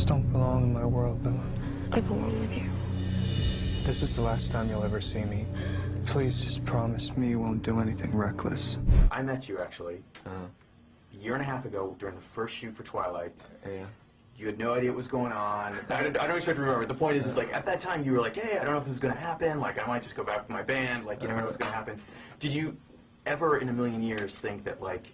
just don't belong in my world, Bella. I belong with you. This is the last time you'll ever see me. Please just promise me you won't do anything reckless. I met you, actually, a year and a half ago during the first shoot for Twilight. Yeah. You had no idea what was going on. I don't expect to remember. The point is, like, at that time, you were like, hey, I don't know if this is going to happen. Like, I might just go back with my band. Like, you never know what's going to happen. Did you ever in a million years think that, like,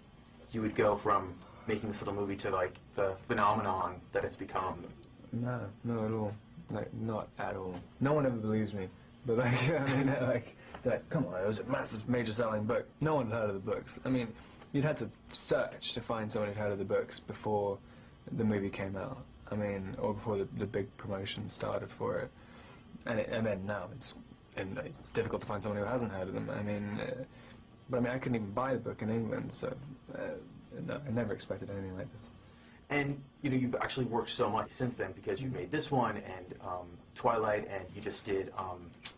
you would go from making this little movie to, like, the phenomenon that it's become? No, not at all. Like, not at all. No one ever believes me. But, like, I mean, like, come on, it was a massive, major selling book. No one had heard of the books. I mean, you'd had to search to find someone who'd heard of the books before the movie came out. I mean, or before the big promotion started for it. And then now it's difficult to find someone who hasn't heard of them. I mean, but I mean, I couldn't even buy the book in England, so no, I never expected anything like this. And, you know, you've actually worked so much since then because you made this one and Twilight, and you just did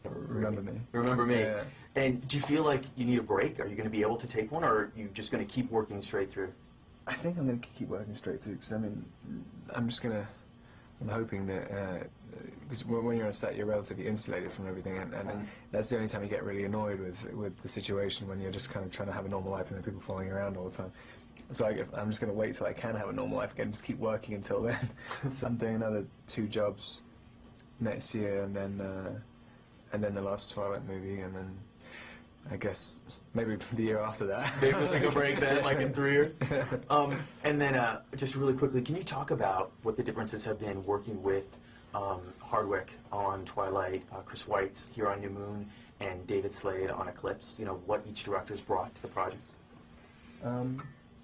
Remember Me. Remember Me. Yeah. And do you feel like you need a break? Are you going to be able to take one, or are you just going to keep working straight through? I think I'm going to keep working straight through, because, I mean, I'm hoping that, because when you're on a set, you're relatively insulated from everything, and that's the only time you get really annoyed with the situation, when you're just kind of trying to have a normal life and then people following around all the time. So I'm just going to wait till I can have a normal life again, just keep working until then. So I'm doing another 2 jobs next year, and then the last Twilight movie, and then I guess maybe the year after that. Maybe we'll take a break then, like in 3 years. And then just really quickly, can you talk about what the differences have been working with Hardwick on Twilight, Chris Weitz here on New Moon, and David Slade on Eclipse? You know, what each director's brought to the project?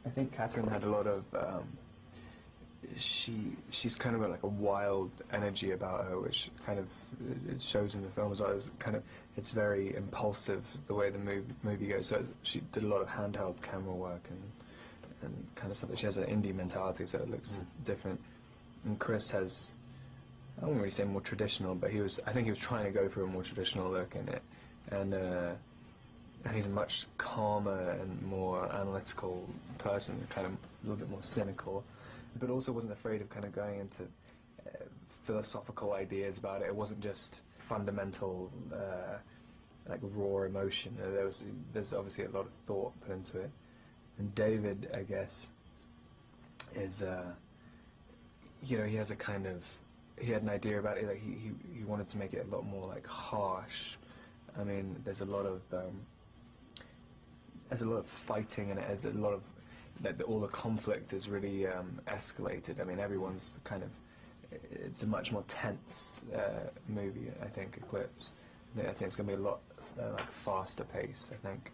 I think Catherine had a lot of, she's kind of got like a wild energy about her, which kind of, it shows in the film as well. It's very impulsive, the way the movie goes. So she did a lot of handheld camera work and kind of stuff. She has an indie mentality, so it looks different. And Chris has, I wouldn't really say more traditional, but I think he was trying to go for a more traditional look in it. And he's a much calmer and more analytical person, kind of a little bit more cynical, but also wasn't afraid of kind of going into philosophical ideas about it. It wasn't just fundamental, like raw emotion. There's obviously a lot of thought put into it. And David, I guess, is, you know, he has a kind of, he had an idea about it. Like he wanted to make it a lot more like harsh. I mean, there's a lot of fighting in it. There's a lot of all the conflict is really escalated. I mean, everyone's kind of, it's a much more tense movie, I think, Eclipse. I think it's going to be a lot like faster pace, I think.